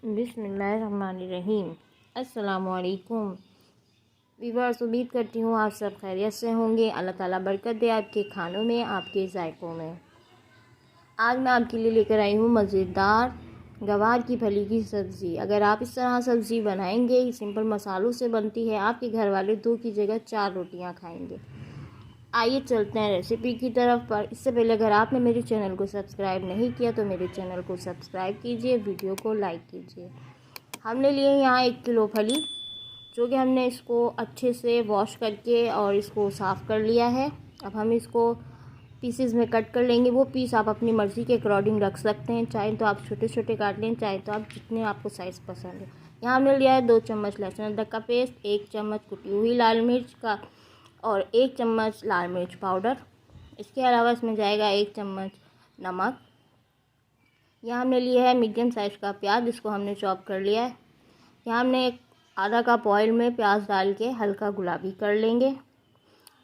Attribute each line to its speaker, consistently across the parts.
Speaker 1: बिस्मिल्लाहिर्रहमानिर्रहीम। अस्सलामुअलैकुम वीवर्स, उम्मीद करती हूँ आप सब खैरियत से होंगे। अल्लाह ताला बरकत दे आपके खानों में, आपके जायकों में। आज मैं आपके लिए लेकर आई हूँ मज़ेदार गवार की फली की सब्ज़ी। अगर आप इस तरह सब्ज़ी बनाएंगे, सिंपल मसालों से बनती है, आपके घर वाले 2 की जगह 4 रोटियाँ खाएंगे। आइए चलते हैं रेसिपी की तरफ। पर इससे पहले अगर आपने मेरे चैनल को सब्सक्राइब नहीं किया तो मेरे चैनल को सब्सक्राइब कीजिए, वीडियो को लाइक कीजिए। हमने लिए यहाँ 1 किलो फली, जो कि हमने इसको अच्छे से वॉश करके और इसको साफ़ कर लिया है। अब हम इसको पीसेस में कट कर लेंगे। वो पीस आप अपनी मर्ज़ी के अकॉर्डिंग रख सकते हैं, चाहे तो आप छोटे छोटे काट लें, चाहे तो आप जितने आपको साइज़ पसंद है। यहाँ हमने लिया है 2 चम्मच लहसुन अदरक का पेस्ट, 1 चम्मच कुटी हुई लाल मिर्च का और 1 चम्मच लाल मिर्च पाउडर। इसके अलावा इसमें जाएगा 1 चम्मच नमक। यहाँ हमने लिया है मीडियम साइज़ का प्याज, जिसको हमने चॉप कर लिया है। यहाँ हमने एक आधा कप ऑयल में प्याज डाल के हल्का गुलाबी कर लेंगे।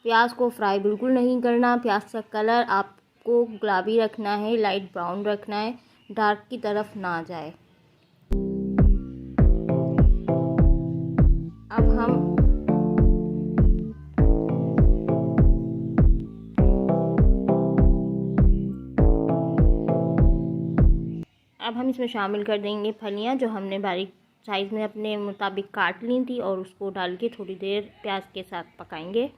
Speaker 1: प्याज को फ्राई बिल्कुल नहीं करना, प्याज का कलर आपको गुलाबी रखना है, लाइट ब्राउन रखना है, डार्क की तरफ ना जाए। अब हम इसमें शामिल कर देंगे फलियां, जो हमने बारीक साइज़ में अपने मुताबिक काट ली थी, और उसको डाल के थोड़ी देर प्याज के साथ पकाएंगे।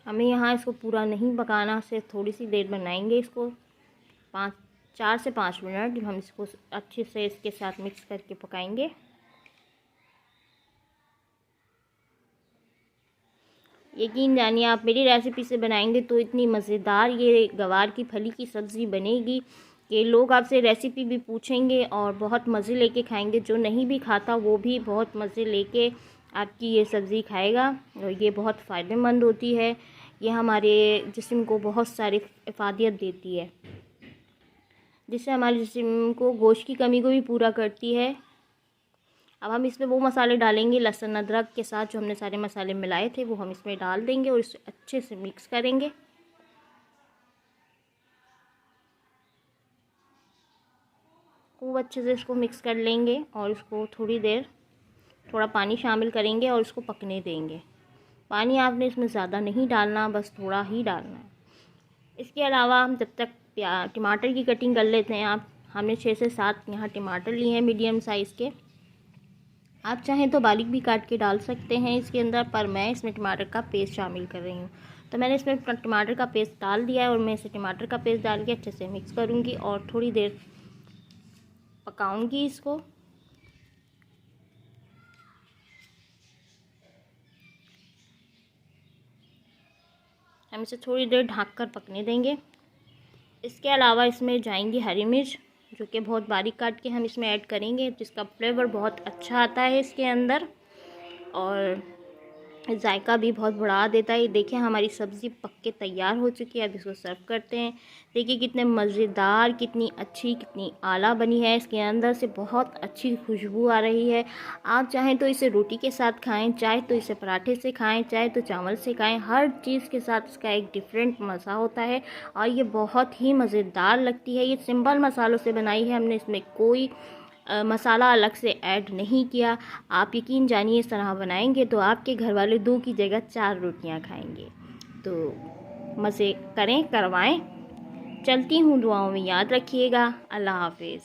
Speaker 1: हमें यहाँ इसको पूरा नहीं पकाना, सिर्फ थोड़ी सी देर बनाएंगे इसको। 4 से 5 मिनट हम इसको अच्छे से इसके साथ मिक्स करके पकाएंगे। यकीन जानिए, आप मेरी रेसिपी से बनाएंगे तो इतनी मज़ेदार ये गवार की फली की सब्ज़ी बनेगी कि लोग आपसे रेसिपी भी पूछेंगे और बहुत मज़े लेके खाएंगे। जो नहीं भी खाता वो भी बहुत मज़े लेके आपकी ये सब्ज़ी खाएगा। और ये बहुत फ़ायदेमंद होती है, ये हमारे जिस्म को बहुत सारी इफ़ादियत देती है, जिससे हमारे जिस्म को गोश्त की कमी को भी पूरा करती है। अब हम इसमें वो मसाले डालेंगे लहसुन अदरक के साथ, जो हमने सारे मसाले मिलाए थे वो हम इसमें डाल देंगे और इसे अच्छे से मिक्स करेंगे। खूब अच्छे से इसको मिक्स कर लेंगे और इसको थोड़ी देर थोड़ा पानी शामिल करेंगे और इसको पकने देंगे। पानी आपने इसमें ज़्यादा नहीं डालना, बस थोड़ा ही डालना है। इसके अलावा हम जब तक टमाटर की कटिंग कर लेते हैं। हमने 6 से 7 यहाँ टमाटर लिए हैं मीडियम साइज़ के। आप चाहें तो बारीक भी काट के डाल सकते हैं इसके अंदर, पर मैं इसमें टमाटर का पेस्ट शामिल कर रही हूँ। तो मैंने इसमें टमाटर का पेस्ट डाल दिया है और मैं इसे टमाटर का पेस्ट डाल के अच्छे से मिक्स करूँगी और थोड़ी देर पकाऊँगी इसको। हम इसे थोड़ी देर ढककर पकने देंगे। इसके अलावा इसमें जाएंगी हरी मिर्च, जो कि बहुत बारीक काट के हम इसमें ऐड करेंगे, जिसका फ्लेवर बहुत अच्छा आता है इसके अंदर और जायका भी बहुत बढ़ा देता है। देखिए हमारी सब्ज़ी पक के तैयार हो चुकी है। अब इसको सर्व करते हैं। देखिए कितने मज़ेदार, कितनी अच्छी, कितनी आला बनी है। इसके अंदर से बहुत अच्छी खुशबू आ रही है। आप चाहें तो इसे रोटी के साथ खाएं, चाहे तो इसे पराठे से खाएं, चाहे तो चावल से खाएं। हर चीज़ के साथ इसका एक डिफरेंट मज़ा होता है और ये बहुत ही मज़ेदार लगती है। ये सिंपल मसालों से बनाई है, हमने इसमें कोई मसाला अलग से ऐड नहीं किया। आप यकीन जानिए, इस तरह बनाएंगे तो आपके घर वाले 2 की जगह 4 रोटियां खाएंगे। तो मज़े करें, करवाएं। चलती हूँ, दुआओं में याद रखिएगा। अल्लाह हाफिज़।